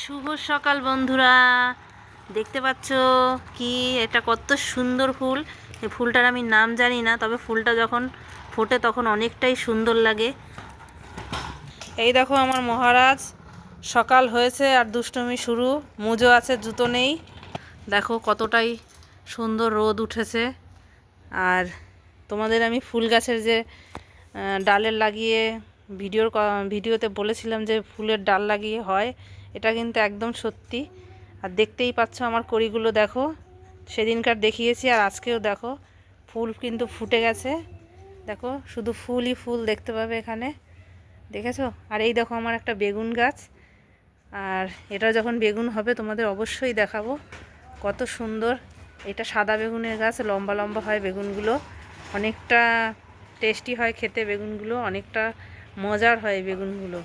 শুভ সকাল বন্ধুরা, দেখতে পাচ্ছ কি এটা কত সুন্দর ফুল। এই ফুলটার আমি নাম জানি না, তবে ফুলটা যখন ফোটে তখন অনেকটাই সুন্দর লাগে। এই দেখো আমার মহারাজ, সকাল হয়েছে আর দুষ্টুমি শুরু। মুজো আছে, জুতো নেই। দেখো কতটাই সুন্দর রোদ উঠেছে। আর তোমাদের আমি ফুল গাছের যে ডালের লাগিয়ে ভিডিওতে বলেছিলাম যে ফুলের ডাল লাগিয়ে হয়, এটা কিন্তু একদম সত্যি। আর দেখতেই পাচ্ছ আমার কড়িগুলো দেখো, সেদিনকার দেখিয়েছি আর আজকেও দেখো ফুল কিন্তু ফুটে গেছে। দেখো শুধু ফুলই ফুল দেখতে পাবে এখানে, দেখেছো? আর এই দেখো আমার একটা বেগুন গাছ, আর এটা যখন বেগুন হবে তোমাদের অবশ্যই দেখাবো কত সুন্দর। এটা সাদা বেগুনের গাছ, লম্বা লম্বা হয় বেগুনগুলো, অনেকটা টেস্টি হয় খেতে বেগুনগুলো, অনেকটা মজার হয় বেগুনগুলো।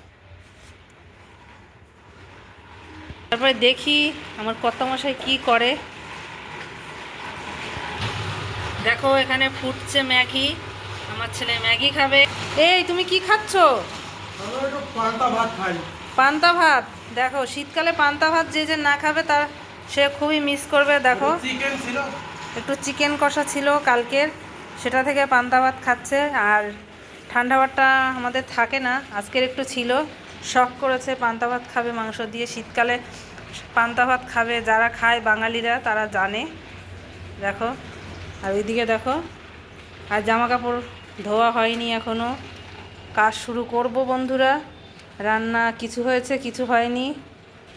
তারপরে দেখি আমার কর্তামশাই কি করে। দেখো এখানে ফুটছে ম্যাগি, আমার ছেলে ম্যাগি খাবে। এই তুমি কি খাচ্ছ? পান্তা ভাত খাই। পান্তা ভাত। দেখো শীতকালে পান্তা ভাত যে যে না খাবে তার সে খুবই মিস করবে। দেখো চিকেন ছিল, একটু চিকেন কষা ছিল কালকের, সেটা থেকে পান্তা ভাত খাচ্ছে। আর ঠান্ডা ভাতটা আমাদের থাকে না, আজকের একটু ছিল, শখ করেছে পান্তা ভাত খাবে মাংস দিয়ে। শীতকালে পান্তা ভাত খাবে, যারা খায় বাঙালিরা তারা জানে। দেখো আর ওইদিকে দেখো, আর জামা কাপড় ধোয়া হয়নি এখনও, কাজ শুরু করব বন্ধুরা। রান্না কিছু হয়েছে কিছু হয়নি।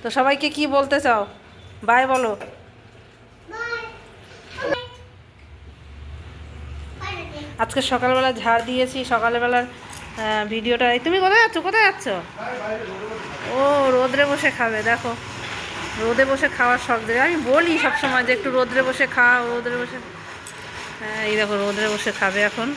তো সবাইকে কি বলতে চাও? বাই বলো। আজকে সকালবেলা ঝাড় দিয়েছি, সকালবেলার ভিডিওটা। তুমি কোথায় যাচ্ছ, কোথায় যাচ্ছ? ও রোদরে বসে খাবে। দেখো রোদে বসে খাওয়ার শখ দেখে আমি বলি সবসময় যে একটু রোদরে বসে খাও, রোদরে বসে। হ্যাঁ এই দেখো রোদরে বসে খাবে এখন।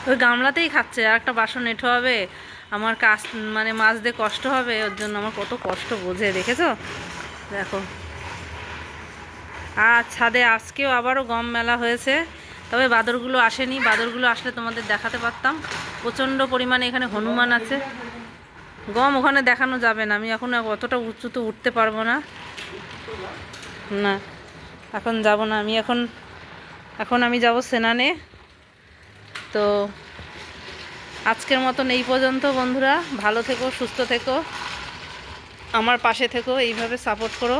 ওই গামলাতেই খাচ্ছে, আর একটা বাসন এঁটো হবে, আমার কাজ মানে মাজতে কষ্ট হবে, ওর জন্য আমার কত কষ্ট বোঝে, দেখেছো? দেখো আর ছাদে আজকেও আবারও গম মেলা হয়েছে, তবে বাদরগুলো আসেনি। বাদরগুলো আসলে তোমাদের দেখাতে পারতাম। প্রচণ্ড পরিমাণে এখানে হনুমান আছে। গম ওখানে দেখানো যাবে না, আমি এখন অতটা উঁচুতে উঠতে পারবো না। না এখন যাব না আমি, এখন আমি যাব স্নানে। তো আজকের মতন এই পর্যন্ত বন্ধুরা, ভালো থেকো, সুস্থ থেকো, আমার পাশে থেকো, এইভাবে সাপোর্ট করো।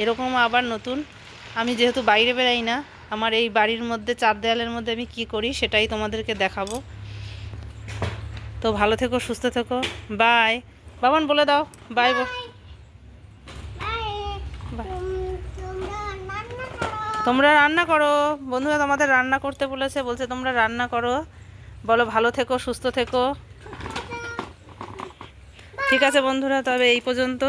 এরকম আবার নতুন, আমি যেহেতু বাইরে বেরাই না, আমার এই বাড়ির মধ্যে চার দেয়ালের মধ্যে আমি কি করি সেটাই তোমাদেরকে দেখাবো। তো ভালো থেকো, সুস্থ থেকো, বাই। বাবান বলে দাও বাই। তোমরা রান্না করো বন্ধুরা, তোমাদের রান্না করতে বলেছে, বলছে তোমরা রান্না করো। বলো ভালো থেকো, সুস্থ থেকো। ঠিক আছে বন্ধুরা, তবে এই পর্যন্ত।